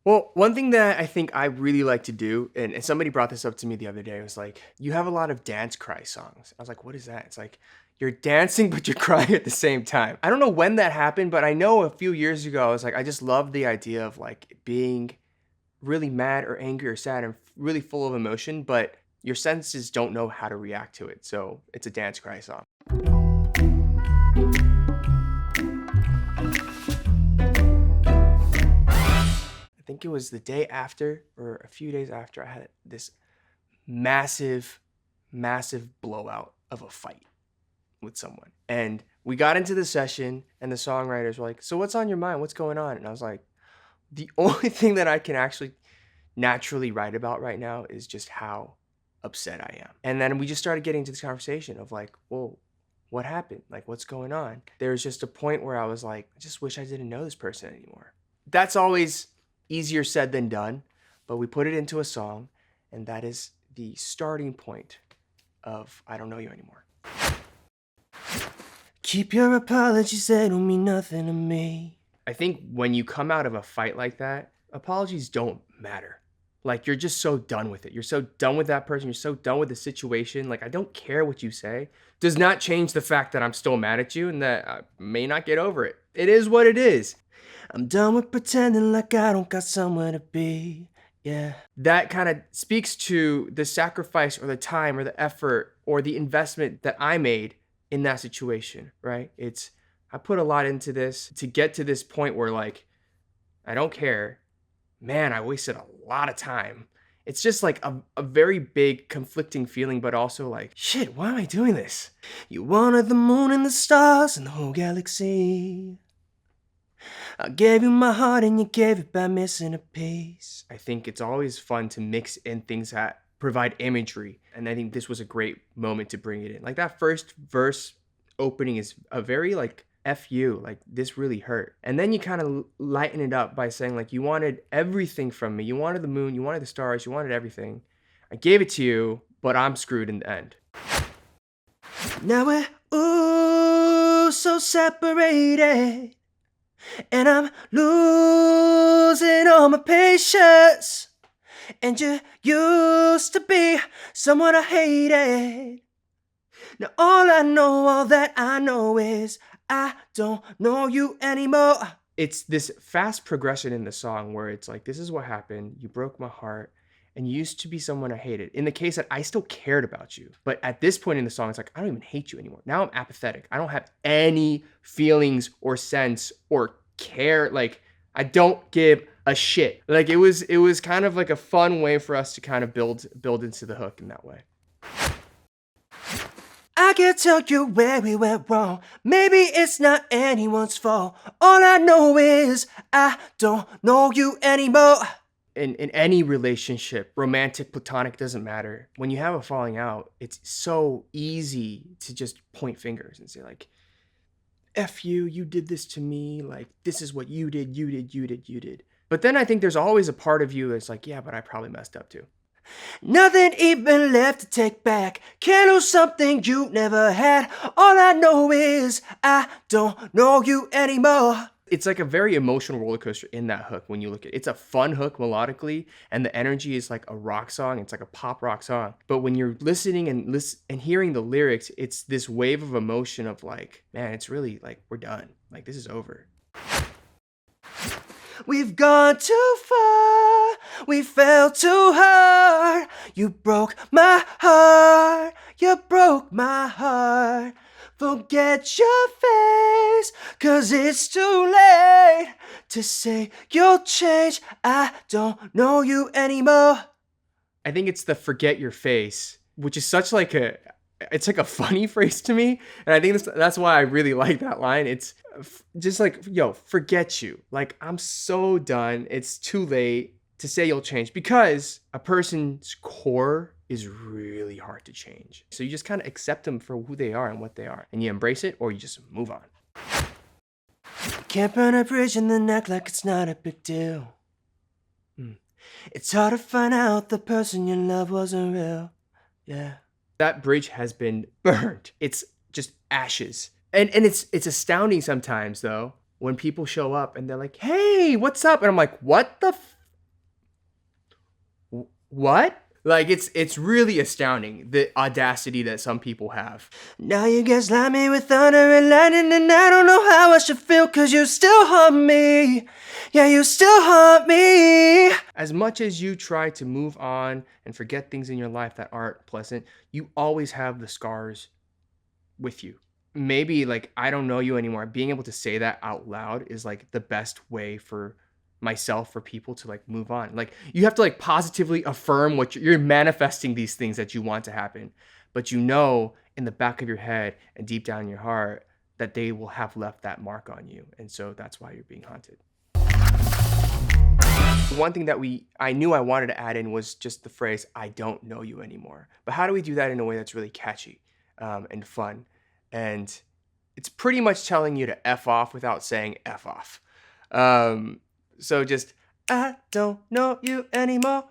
Well, one thing that I think I really like to do, and somebody brought this up to me the other day, was like, you have a lot of dance cry songs. I was like, what is that? It's like, you're dancing, but you're crying at the same time. I don't know when that happened, but I know a few years ago, I was like, I just love the idea of like being really mad or angry or sad and really full of emotion, but your senses don't know how to react to it. So it's a dance cry song. I think it was the day after or a few days after I had this massive, massive blowout of a fight with someone. And we got into the session and the songwriters were like, so what's on your mind? What's going on? And I was like, the only thing that I can actually naturally write about right now is just how upset I am. And then we just started getting into this conversation of like, well, what happened? Like, what's going on? There's just a point where I was like, I just wish I didn't know this person anymore. That's always easier said than done, but we put it into a song, and that is the starting point of I Don't Know You Anymore. Keep your apologies, they don't mean nothing to me. I think when you come out of a fight like that, apologies don't matter. Like, you're just so done with it. You're so done with that person. You're so done with the situation. Like, I don't care what you say. Does not change the fact that I'm still mad at you and that I may not get over it. It is what it is. I'm done with pretending like I don't got somewhere to be. Yeah. That kind of speaks to the sacrifice or the time or the effort or the investment that I made in that situation, right? I put a lot into this to get to this point where like, I don't care. Man, I wasted a lot of time. It's just like a very big conflicting feeling, but also like, shit, why am I doing this? You wanted the moon and the stars and the whole galaxy. I gave you my heart and you gave it by missing a piece. I think it's always fun to mix in things that provide imagery. And I think this was a great moment to bring it in. Like that first verse opening is a very like, F you, like this really hurt. And then you kind of lighten it up by saying like, you wanted everything from me. You wanted the moon, you wanted the stars, you wanted everything. I gave it to you, but I'm screwed in the end. Now we're so separated. And I'm losing all my patience. And you used to be someone I hated. Now all that I know is I don't know you anymore. It's this fast progression in the song where it's like, this is what happened. You broke my heart and you used to be someone I hated. In the case that I still cared about you. But at this point in the song, it's like, I don't even hate you anymore. Now I'm apathetic. I don't have any feelings or sense or care. Like, I don't give a shit. Like, it was kind of like a fun way for us to kind of build into the hook in that way. I can't tell you where we went wrong. Maybe it's not anyone's fault. All I know is I don't know you anymore. In any relationship, romantic, platonic, doesn't matter. When you have a falling out, it's so easy to just point fingers and say like, F you, you did this to me. Like, this is what you did. But then I think there's always a part of you that's like, yeah, but I probably messed up too. Nothing even left to take back. Can't lose something you never had. All I know is I don't know you anymore. It's like a very emotional roller coaster in that hook when you look at it. It's a fun hook melodically, and the energy is like a rock song. It's like a pop rock song. But when you're listening and hearing the lyrics, it's this wave of emotion of like, man, it's really like, we're done. Like, this is over. We've gone too far, we fell too hard. You broke my heart, you broke my heart. Forget your face, 'cause it's too late to say you'll change. I don't know you anymore. I think it's the forget your face, which is such like it's like a funny phrase to me. And I think that's why I really like that line. It's just like, yo, forget you. Like, I'm so done. It's too late to say you'll change, because a person's core is really hard to change. So you just kind of accept them for who they are and what they are. And you embrace it or you just move on. Can't burn a bridge and then act like it's not a big deal. It's hard to find out the person you love wasn't real. Yeah. That bridge has been burned. It's just ashes. And it's astounding sometimes though, when people show up and they're like, hey, what's up? And I'm like, what the What? Like, it's really astounding, the audacity that some people have. Now you gaslight me with thunder and lightning, and I don't know how I should feel, cause you still haunt me. Yeah, you still haunt me. As much as you try to move on and forget things in your life that aren't pleasant, you always have the scars with you. Maybe, like, I don't know you anymore. Being able to say that out loud is like the best way for myself, for people to like move on. Like, you have to like positively affirm what you're manifesting, these things that you want to happen, but you know in the back of your head and deep down in your heart that they will have left that mark on you, and so that's why you're being haunted. One thing that I knew I wanted to add in was just the phrase, I don't know you anymore. But how do we do that in a way that's really catchy and fun? And it's pretty much telling you to F off without saying F off. So just, I don't know you anymore.